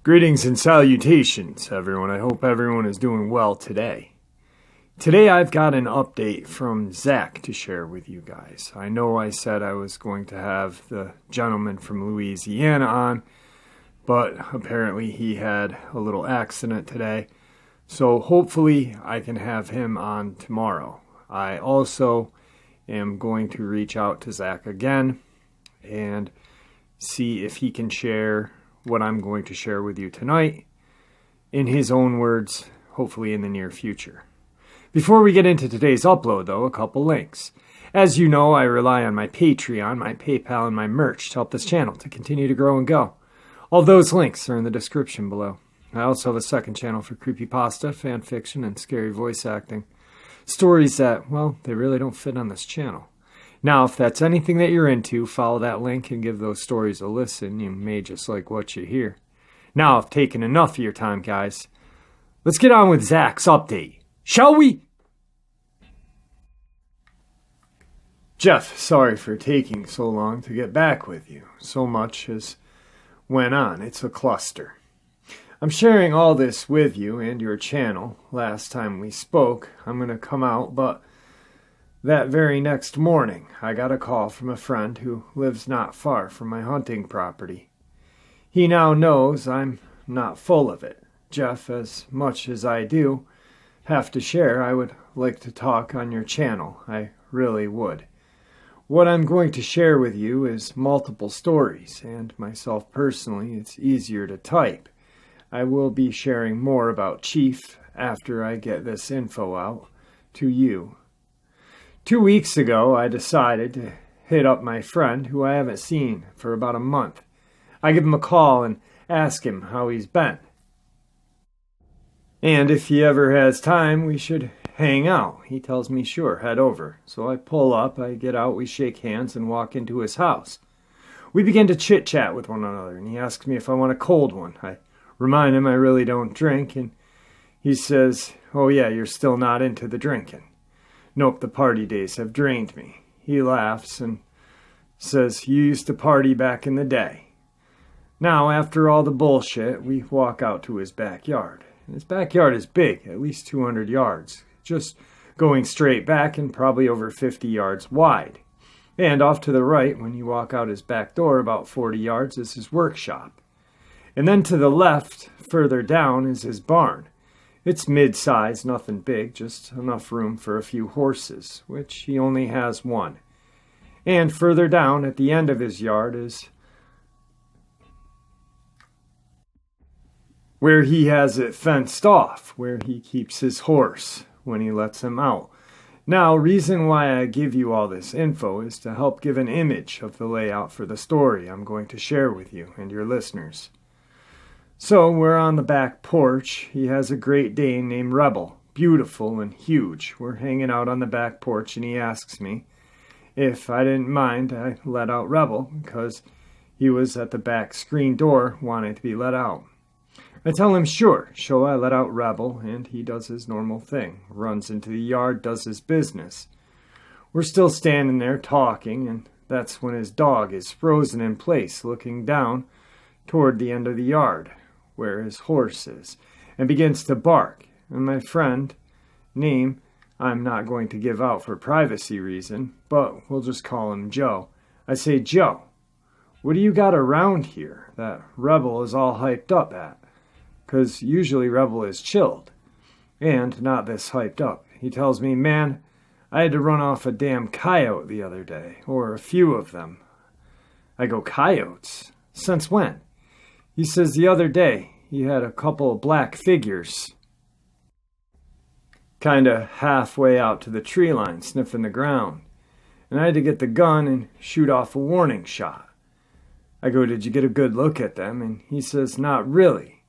Greetings and salutations, everyone. I hope everyone is doing well today. Today I've got an update from Zach to share with you guys. I know I said I was going to have the gentleman from Louisiana on, but apparently he had a little accident today. So hopefully I can have him on tomorrow. I also am going to reach out to Zach again and see if he can share what I'm going to share with you tonight in his own words, hopefully in the near future. Before we get into today's upload, though, a couple links. As you know, I rely on my Patreon, my PayPal, and my merch to help this channel to continue to grow and go. All those links are in the description below. I also have a second channel for creepypasta, fan fiction, and scary voice acting. Stories that, well, they really don't fit on this channel. Now, if that's anything that you're into, follow that link and give those stories a listen. You may just like what you hear. Now, I've taken enough of your time, guys. Let's get on with Zach's update, shall we? Jeff, sorry for taking so long to get back with you. So much has went on. It's a cluster. I'm sharing all this with you and your channel. Last time we spoke, I'm going to come out, but that very next morning, I got a call from a friend who lives not far from my hunting property. He now knows I'm not full of it. Jeff, as much as I do have to share, I would like to talk on your channel. I really would. What I'm going to share with you is multiple stories, and myself personally, it's easier to type. I will be sharing more about Chief after I get this info out to you. 2 weeks ago, I decided to hit up my friend who I haven't seen for about a month. I give him a call and ask him how he's been. And if he ever has time, we should hang out. He tells me, sure, head over. So I pull up, I get out, we shake hands and walk into his house. We begin to chit-chat with one another, and he asks me if I want a cold one. I remind him I really don't drink, and he says, oh yeah, you're still not into the drinking. Nope, the party days have drained me. He laughs and says, you used to party back in the day. Now, after all the bullshit, we walk out to his backyard. His backyard is big, at least 200 yards, just going straight back and probably over 50 yards wide. And off to the right, when you walk out his back door about 40 yards, is his workshop. And then to the left, further down, is his barn. It's mid-size, nothing big, just enough room for a few horses, which he only has one. And further down at the end of his yard is where he has it fenced off, where he keeps his horse when he lets him out. Now, reason why I give you all this info is to help give an image of the layout for the story I'm going to share with you and your listeners. So, we're on the back porch. He has a Great Dane named Rebel, beautiful and huge. We're hanging out on the back porch, and he asks me if I didn't mind I let out Rebel, because he was at the back screen door wanting to be let out. I tell him sure, so I let out Rebel, and he does his normal thing, runs into the yard, does his business. We're still standing there talking, and that's when his dog is frozen in place, looking down toward the end of the yard, where his horse is, and begins to bark. And my friend, name I'm not going to give out for privacy reason, but we'll just call him Joe. I say, Joe, what do you got around here that Rebel is all hyped up at? 'Cause usually Rebel is chilled, and not this hyped up. He tells me, man, I had to run off a damn coyote the other day, or a few of them. I go, coyotes? Since when? He says the other day he had a couple of black figures kinda halfway out to the tree line sniffing the ground, and I had to get the gun and shoot off a warning shot. I go, did you get a good look at them? And he says, not really.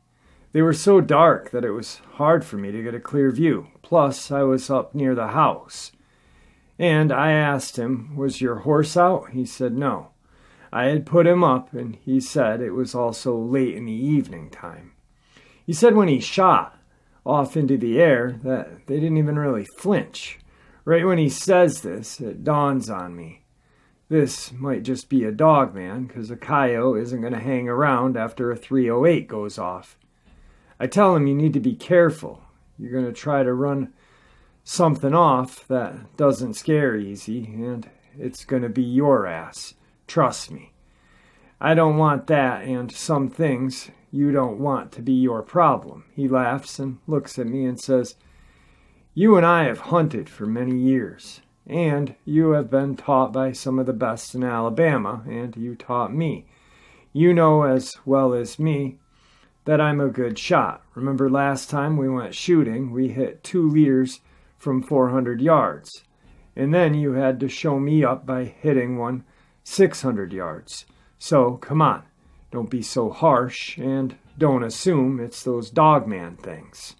They were so dark that it was hard for me to get a clear view. Plus, I was up near the house. And I asked him, was your horse out? He said no. I had put him up, and he said it was also late in the evening time. He said when he shot off into the air that they didn't even really flinch. Right when he says this, it dawns on me. This might just be a Dogman, because a coyote isn't going to hang around after a 308 goes off. I tell him you need to be careful. You're going to try to run something off that doesn't scare easy, and it's going to be your ass. Trust me. I don't want that, and some things you don't want to be your problem. He laughs and looks at me and says, you and I have hunted for many years, and you have been taught by some of the best in Alabama, and you taught me. You know as well as me that I'm a good shot. Remember last time we went shooting, we hit 2 leaders from 400 yards, and then you had to show me up by hitting one 600 yards. So, come on, don't be so harsh, and don't assume it's those Dogman things.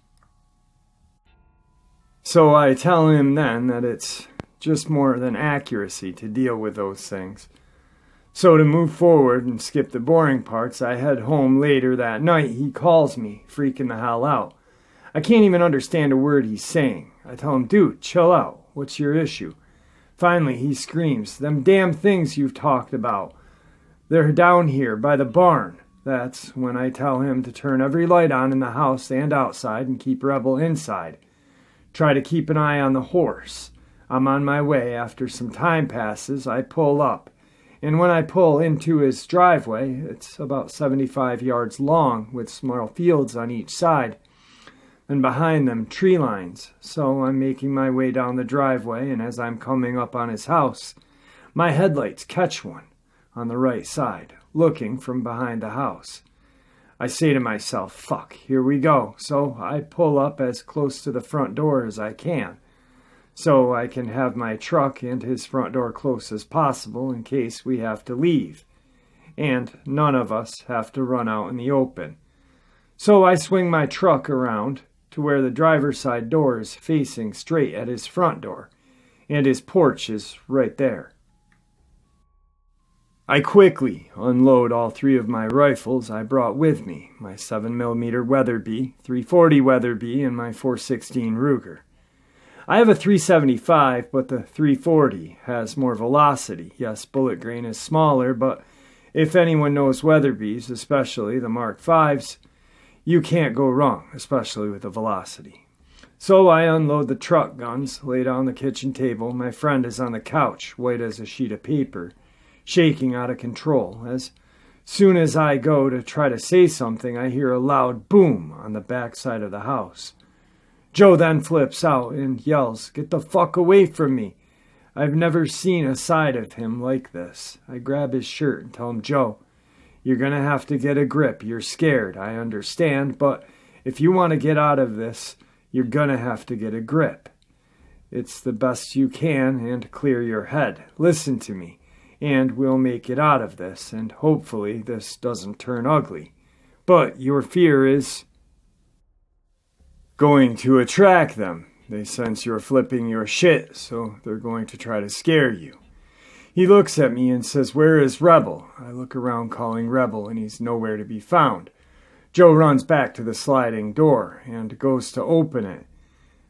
So I tell him then that it's just more than accuracy to deal with those things. So to move forward and skip the boring parts, I head home later that night. He calls me, freaking the hell out. I can't even understand a word he's saying. I tell him, dude, chill out. What's your issue? Finally, he screams, them damn things you've talked about. They're down here by the barn. That's when I tell him to turn every light on in the house and outside and keep Rebel inside. Try to keep an eye on the horse. I'm on my way. After some time passes, I pull up. And when I pull into his driveway, it's about 75 yards long with small fields on each side. And behind them, tree lines. So I'm making my way down the driveway, and as I'm coming up on his house, my headlights catch one on the right side, looking from behind the house. I say to myself, fuck, here we go. So I pull up as close to the front door as I can, so I can have my truck and his front door close as possible in case we have to leave, and none of us have to run out in the open. So I swing my truck around to where the driver's side door is facing straight at his front door, and his porch is right there. I quickly unload all 3 of my rifles I brought with me, my 7mm Weatherby, 340 Weatherby, and my .416 Ruger. I have a .375, but the .340 has more velocity. Yes, bullet grain is smaller, but if anyone knows Weatherbys, especially the Mark Vs, you can't go wrong, especially with the velocity. So I unload the truck guns, lay down the kitchen table. My friend is on the couch, white as a sheet of paper, shaking out of control. As soon as I go to try to say something, I hear a loud boom on the back side of the house. Joe then flips out and yells, "Get the fuck away from me." I've never seen a side of him like this. I grab his shirt and tell him, "Joe, you're going to have to get a grip. You're scared, I understand, but if you want to get out of this, you're going to have to get a grip. It's the best you can and clear your head. Listen to me, and we'll make it out of this, and hopefully this doesn't turn ugly. But your fear is going to attract them. They sense you're flipping your shit, so they're going to try to scare you." He looks at me and says, "Where is Rebel?" I look around calling Rebel, and he's nowhere to be found. Joe runs back to the sliding door and goes to open it.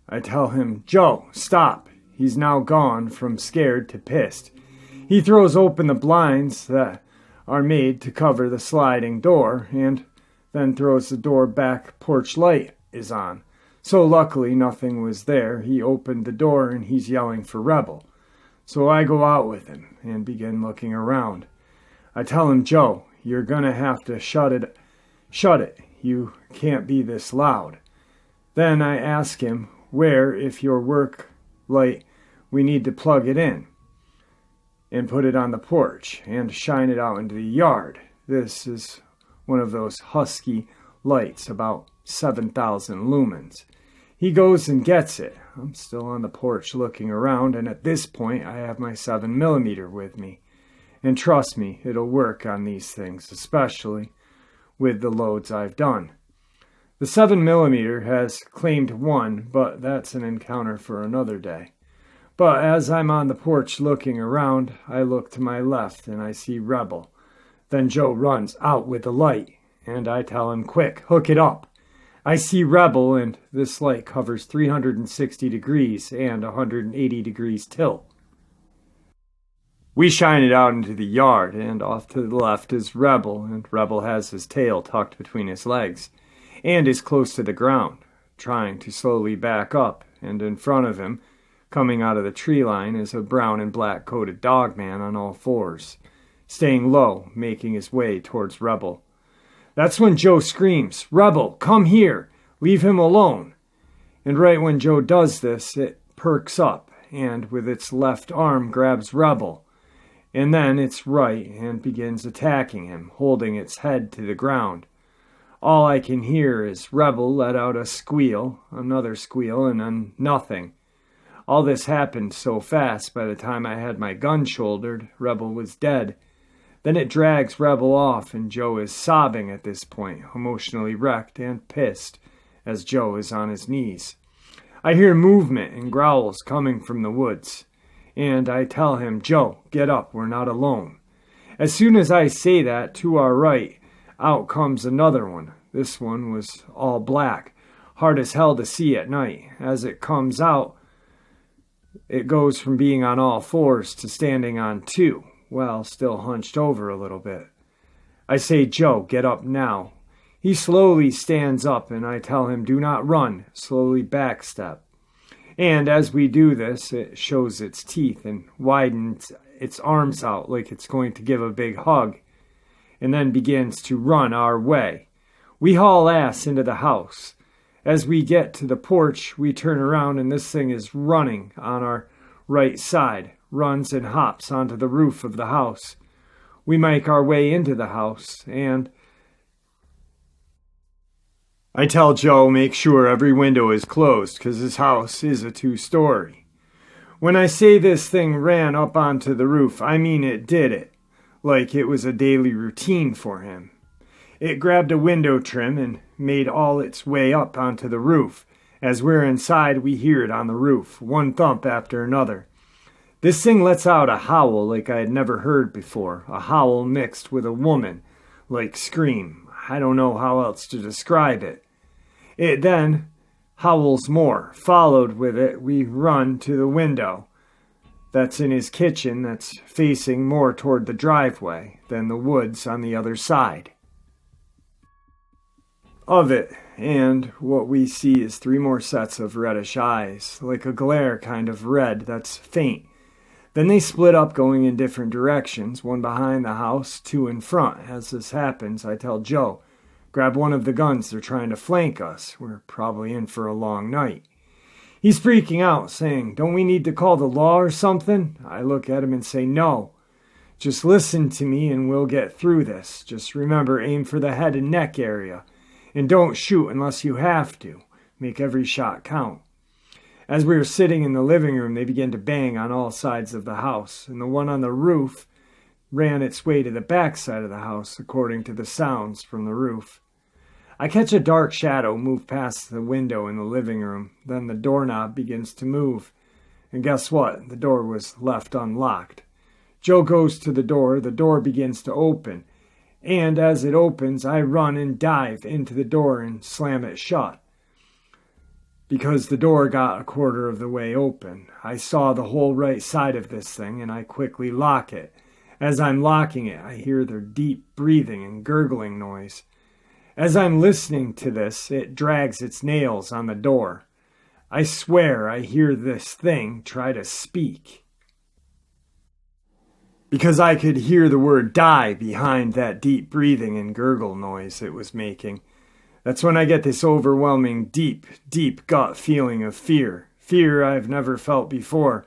I tell him, "Joe, stop." He's now gone from scared to pissed. He throws open the blinds that are made to cover the sliding door, and then throws the door back. Porch light is on. So luckily nothing was there. He opened the door and he's yelling for Rebel. So I go out with him and begin looking around. I tell him, "Joe, you're gonna have to shut it. You can't be this loud." Then I ask him where, if your work light, we need to plug it in and put it on the porch and shine it out into the yard. This is one of those husky lights, about 7,000 lumens. He goes and gets it. I'm still on the porch looking around, and at this point I have my 7mm with me. And trust me, it'll work on these things, especially with the loads I've done. The 7mm has claimed 1, but that's an encounter for another day. But as I'm on the porch looking around, I look to my left and I see Rebel. Then Joe runs out with the light, and I tell him, "Quick, hook it up." I see Rebel, and this light covers 360 degrees and 180 degrees tilt. We shine it out into the yard, and off to the left is Rebel, and Rebel has his tail tucked between his legs, and is close to the ground, trying to slowly back up, and in front of him, coming out of the tree line, is a brown and black coated Dogman on all fours, staying low, making his way towards Rebel. That's when Joe screams, "Rebel, come here! Leave him alone!" And right when Joe does this, it perks up, and with its left arm grabs Rebel, and then its right and begins attacking him, holding its head to the ground. All I can hear is Rebel let out a squeal, another squeal, and then nothing. All this happened so fast, by the time I had my gun shouldered, Rebel was dead. Then it drags Rebel off, and Joe is sobbing at this point, emotionally wrecked and pissed, as Joe is on his knees. I hear movement and growls coming from the woods, and I tell him, "Joe, get up, we're not alone." As soon as I say that, to our right, out comes another one. This one was all black, hard as hell to see at night. As it comes out, it goes from being on all fours to standing on two, well, still hunched over a little bit. I say, "Joe, get up now." He slowly stands up, and I tell him, "Do not run, slowly backstep." And as we do this, it shows its teeth and widens its arms out like it's going to give a big hug, and then begins to run our way. We haul ass into the house. As we get to the porch, we turn around, and this thing is running on our right side, runs and hops onto the roof of the house. We make our way into the house, and I tell Joe make sure every window is closed, because his house is a 2-story. When I say this thing ran up onto the roof, I mean it did it, like it was a daily routine for him. It grabbed a window trim and made all its way up onto the roof. As we're inside, we hear it on the roof, one thump after another. This thing lets out a howl like I had never heard before, a howl mixed with a woman-like scream. I don't know how else to describe it. It then howls more. Followed with it, we run to the window that's in his kitchen that's facing more toward the driveway than the woods on the other side of it. And what we see is 3 more sets of reddish eyes, like a glare kind of red that's faint. Then they split up going in different directions, one behind the house, 2 in front. As this happens, I tell Joe, "Grab one of the guns, they're trying to flank us. We're probably in for a long night." He's freaking out, saying, "Don't we need to call the law or something?" I look at him and say, "No. Just listen to me and we'll get through this. Just remember, aim for the head and neck area. And don't shoot unless you have to. Make every shot count." As we were sitting in the living room, they began to bang on all sides of the house, and the one on the roof ran its way to the back side of the house, according to the sounds from the roof. I catch a dark shadow move past the window in the living room. Then the doorknob begins to move. And guess what? The door was left unlocked. Joe goes to the door begins to open. And as it opens, I run and dive into the door and slam it shut, because the door got a quarter of the way open. I saw the whole right side of this thing, and I quickly lock it. As I'm locking it, I hear their deep breathing and gurgling noise. As I'm listening to this, it drags its nails on the door. I swear I hear this thing try to speak, because I could hear the word "die" behind that deep breathing and gurgle noise it was making. That's when I get this overwhelming, deep, deep gut feeling of fear. Fear I've never felt before.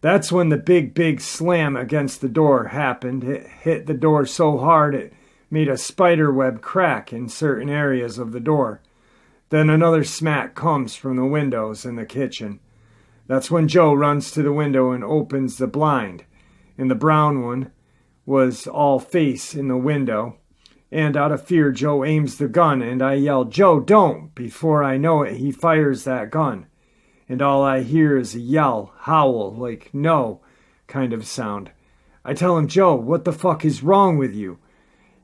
That's when the big slam against the door happened. It hit the door so hard it made a spider web crack in certain areas of the door. Then another smack comes from the windows in the kitchen. That's when Joe runs to the window and opens the blind. And the brown one was all face in the window. And out of fear, Joe aims the gun, and I yell, "Joe, don't!" Before I know it, he fires that gun. And all I hear is a yell, howl, like no kind of sound. I tell him, "Joe, what the fuck is wrong with you?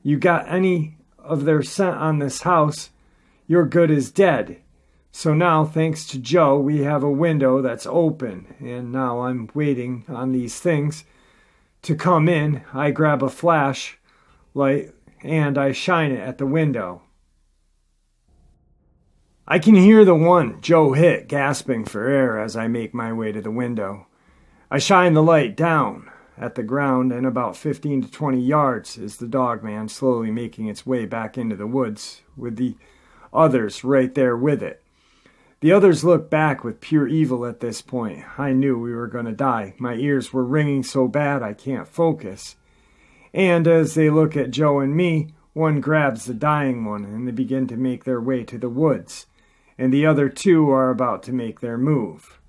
You got any of their scent on this house? You're good as dead. So now, thanks to Joe, we have a window that's open, and now I'm waiting on these things to come in. I grab a flashlight and I shine it at the window. I can hear the one Joe hit gasping for air as I make my way to the window. I shine the light down at the ground, and about 15 to 20 yards is the Dogman slowly making its way back into the woods, with the others right there with it. The others look back with pure evil at this point. I knew we were going to die. My ears were ringing so bad I can't focus. And as they look at Joe and me, one grabs the dying one, and they begin to make their way to the woods, and the other two are about to make their move.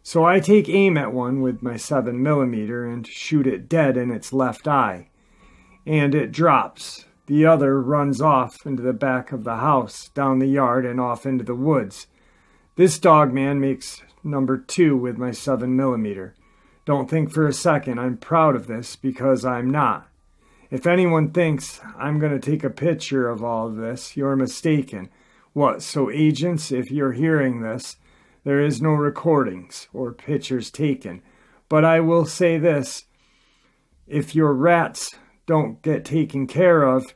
So I take aim at one with my 7mm and shoot it dead in its left eye, and it drops. The other runs off into the back of the house, down the yard, and off into the woods. This Dogman makes number 2 with my 7mm. Don't think for a second I'm proud of this, because I'm not. If anyone thinks I'm going to take a picture of all of this, you're mistaken. What, so agents, if you're hearing this, there is no recordings or pictures taken. But I will say this, if your rats don't get taken care of,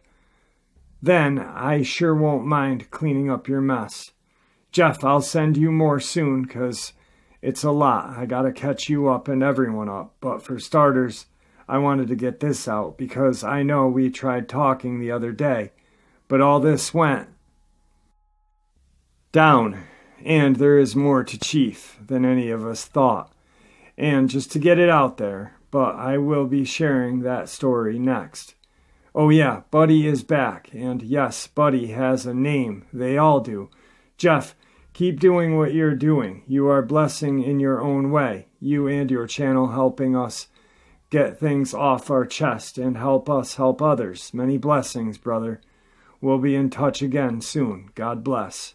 then I sure won't mind cleaning up your mess. Jeff, I'll send you more soon, 'cause it's a lot. I gotta catch you up and everyone up. But for starters, I wanted to get this out, because I know we tried talking the other day, but all this went down, and there is more to Chief than any of us thought. And just to get it out there, but I will be sharing that story next. Oh yeah, Buddy is back, and yes, Buddy has a name. They all do. Jeff, keep doing what you're doing. You are blessing in your own way. You and your channel helping us get things off our chest and help us help others. Many blessings, brother. We'll be in touch again soon. God bless.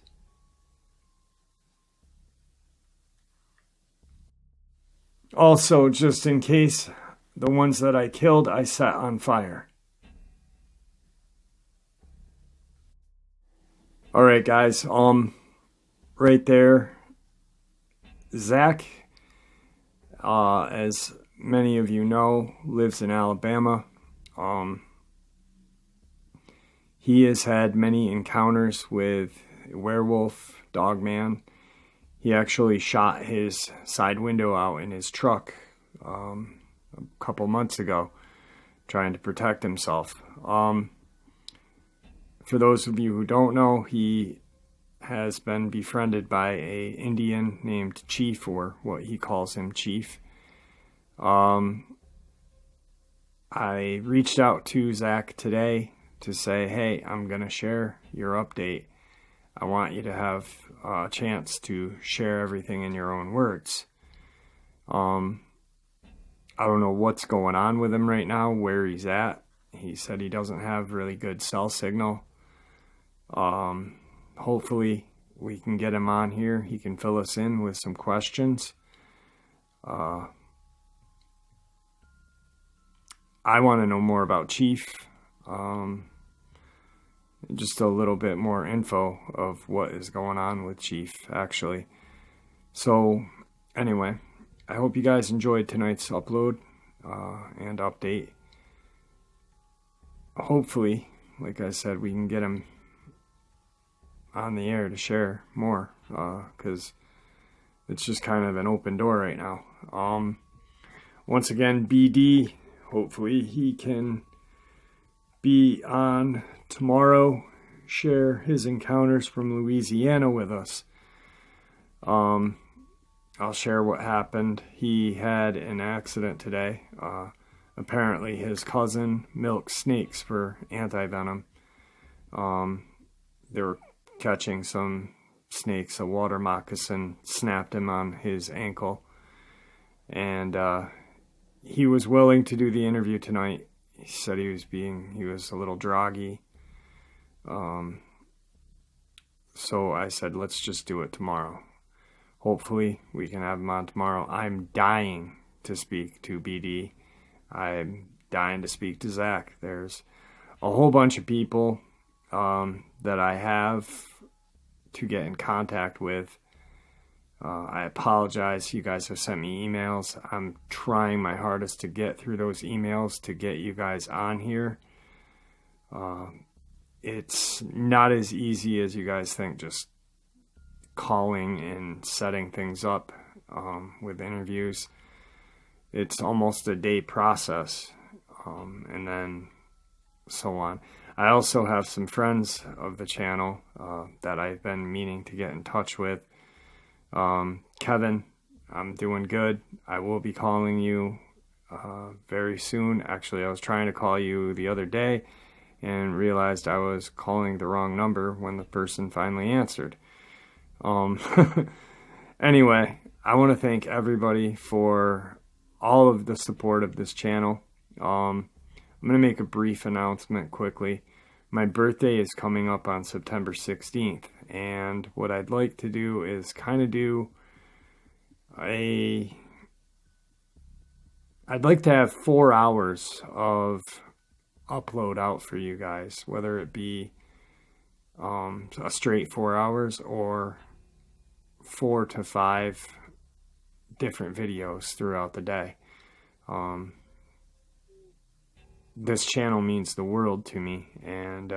Also, just in case, the ones that I killed, I set on fire. Alright guys, right there, Zach, as many of you know, lives in Alabama. He has had many encounters with werewolf, Dogman. He actually shot his side window out in his truck a couple months ago, trying to protect himself. For those of you who don't know, he has been befriended by an Indian named Chief, or what he calls him, Chief. I reached out to Zach today to say, hey, I'm going to share your update. I want you to have a chance to share everything in your own words. I don't know what's going on with him right now, where he's at. He said he doesn't have really good cell signal. Hopefully we can get him on here. He can fill us in with some questions. I want to know more about Chief. Just a little bit more info of what is going on with Chief, actually. So, anyway, I hope you guys enjoyed tonight's upload and update. Hopefully, like I said, we can get him on the air to share more, because it's just kind of an open door right now. Once again, BD, hopefully he can be on tomorrow, share his encounters from Louisiana with us. I'll share what happened. He had an accident today. Apparently his cousin milked snakes for anti-venom. They were catching some snakes. A water moccasin snapped him on his ankle. And he was willing to do the interview tonight. He said he was a little groggy. So I said, let's just do it tomorrow. Hopefully we can have him on tomorrow. I'm dying to speak to BD. I'm dying to speak to Zach. There's a whole bunch of people that I have to get in contact with. I apologize. You guys have sent me emails. I'm trying my hardest to get through those emails to get you guys on here. It's not as easy as you guys think, just calling and setting things up with interviews. It's almost a day process, and then so on. I also have some friends of the channel that I've been meaning to get in touch with. Kevin, I'm doing good. I will be calling you very soon. Actually, I was trying to call you the other day and realized I was calling the wrong number when the person finally answered. Anyway, I want to thank everybody for all of the support of this channel. I'm going to make a brief announcement quickly. My birthday is coming up on September 16th, and what I'd like to do is kind of do I'd like to have 4 hours of upload out for you guys, whether it be a straight 4 hours or 4 to 5 different videos throughout the day. This channel means the world to me, and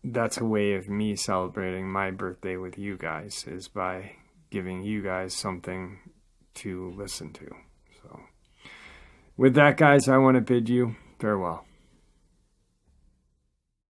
that's a way of me celebrating my birthday with you guys, is by giving you guys something to listen to. So with that, guys, I want to bid you farewell.